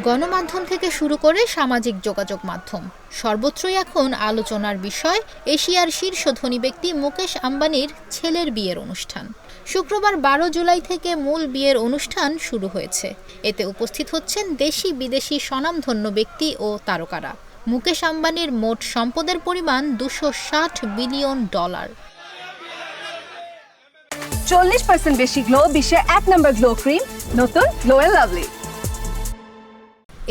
গণমাধ্যম থেকে শুরু করে সামাজিক যোগাযোগ মাধ্যম সর্বত্রই এখন আলোচনার বিষয় এশিয়ার শীর্ষ ধনী ব্যক্তি মুকেশ আম্বানির ছেলের বিয়ের অনুষ্ঠান। শুক্রবার ১২ জুলাই থেকে মূল বিয়ের অনুষ্ঠান শুরু হয়েছে। এতে উপস্থিত হচ্ছেন দেশি বিদেশি স্বনামধন্য ব্যক্তি ও তারকারা। মুকেশ আম্বানির মোট সম্পদের পরিমাণ $260 বিলিয়ন। 40% বেশি গ্লো, বিশ্বের 1 নম্বর গ্লো ক্রিম, নতুন গ্লো এন্ড লাভলি।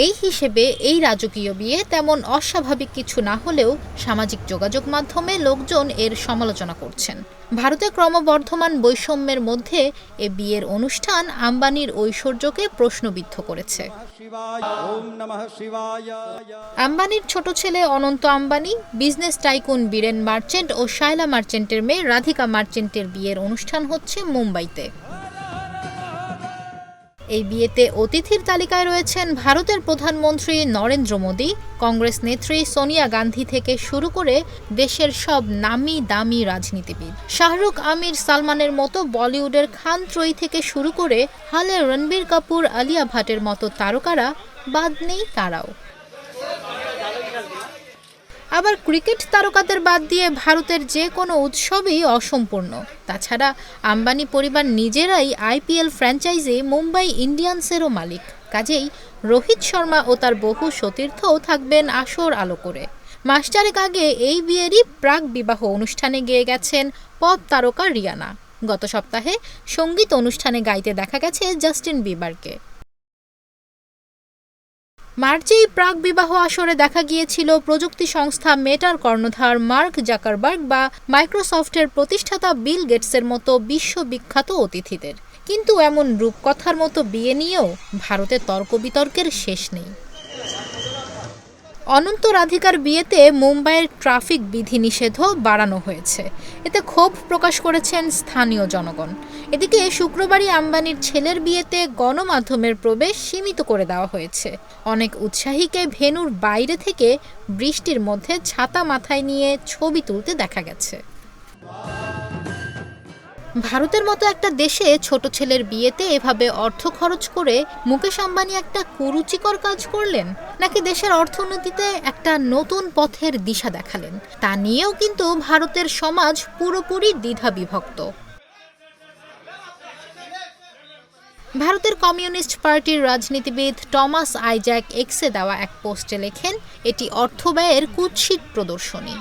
এই হিসেবে এই রাজকীয় বিয়ে তেমন অস্বাভাবিক কিছু না হলেও সামাজিক যোগাযোগ মাধ্যমে লোকজন এর সমালোচনা করছেন। ভারতে ক্রমবর্ধমান বৈষম্যের মধ্যে এ বিয়ের অনুষ্ঠান আম্বানির ঐশ্বর্যকে প্রশ্নবিদ্ধ করেছে। আম্বানির ছোট ছেলে অনন্ত আম্বানি, বিজনেস টাইকুন বীরেন মার্চেন্ট ও শায়লা মার্চেন্টের মেয়ে রাধিকা মার্চেন্টের বিয়ের অনুষ্ঠান হচ্ছে মুম্বাইতে। এই বিয়েতে অতিথির তালিকায় রয়েছেন ভারতের প্রধানমন্ত্রী নরেন্দ্র মোদি, কংগ্রেস নেত্রী সোনিয়া গান্ধী থেকে শুরু করে দেশের সব নামি দামি রাজনীতিবিদ। শাহরুখ, আমির, সালমানের মতো বলিউডের খান ত্রয়ী থেকে শুরু করে হালে রণবীর কাপুর, আলিয়া ভাটের মতো তারকারা বাদ নেই তারাও। আবার ক্রিকেট তারকাদের বাদ দিয়ে ভারতের যে কোনো উৎসবই অসম্পূর্ণ। তাছাড়া আম্বানি পরিবার নিজেরাই IPL ফ্র্যাঞ্চাইজি মুম্বাই ইন্ডিয়ান্সেরও মালিক। কাজেই রোহিত শর্মা ও তার বহু সতীর্থও থাকবেন আসর আলো করে। মাস চারেক আগে এই বিয়েরই প্রাক বিবাহ অনুষ্ঠানে গেয়ে গেছেন পপ তারকা রিয়ানা। গত সপ্তাহে সঙ্গীত অনুষ্ঠানে গাইতে দেখা গেছে জাস্টিন বিবারকে। মার্চেই প্রাক বিবাহ আসরে দেখা গিয়েছিল প্রযুক্তি সংস্থা মেটার কর্ণধার মার্ক জাকারবার্গ বা মাইক্রোসফটের প্রতিষ্ঠাতা বিল গেটসের মতো বিশ্ববিখ্যাত অতিথিদের। কিন্তু এমন রূপকথার মতো বিয়ে নিয়েও ভারতে তর্ক বিতর্কের শেষ নেই। অনন্ত রাধিকার বিয়েতে মুম্বাইয়ের ট্রাফিক বিধিনিষেধও বাড়ানো হয়েছে। এতে ক্ষোভ প্রকাশ করেছেন স্থানীয় জনগণ। এদিকে শুক্রবারই আম্বানির ছেলের বিয়েতে গণমাধ্যমের প্রবেশ সীমিত করে দেওয়া হয়েছে। অনেক উৎসাহীকে ভেন্যুর বাইরে থেকে বৃষ্টির মধ্যে ছাতা মাথায় নিয়ে ছবি তুলতে দেখা গেছে। ভারতের মতো একটা দেশে ছোট ছেলের বিয়েতে এভাবে অর্থ খরচ করে মুকেশ আম্বানি একটা কুরুচিকর কাজ করলেন, নাকি দেশের অর্থনীতিতে একটা নতুন পথের দিশা দেখালেন, তা নিয়েও কিন্তু ভারতের সমাজ পুরোপুরি দ্বিধাবিভক্ত। ভারতের কমিউনিস্ট পার্টির রাজনীতিবিদ টমাস আইজ্যাক এক্সে দেওয়া এক পোস্টে লেখেন, এটি অর্থব্যয়ের কুৎসিত প্রদর্শনী।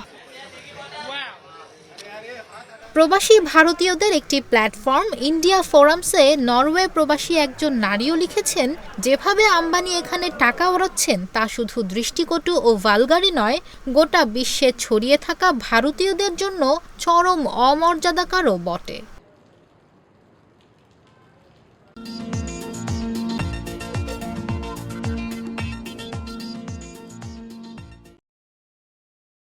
প্রবাসী ভারতীয়দের একটি প্ল্যাটফর্ম ইন্ডিয়া ফোরামসে নরওয়ে প্রবাসী একজন নারীও লিখেছেন, যেভাবে আম্বানি এখানে টাকা ওড়াচ্ছেন তা শুধু দৃষ্টিকটু ও ভালগারি নয়, গোটা বিশ্বে ছড়িয়ে থাকা ভারতীয়দের জন্য চরম অমর্যাদাকারও বটে।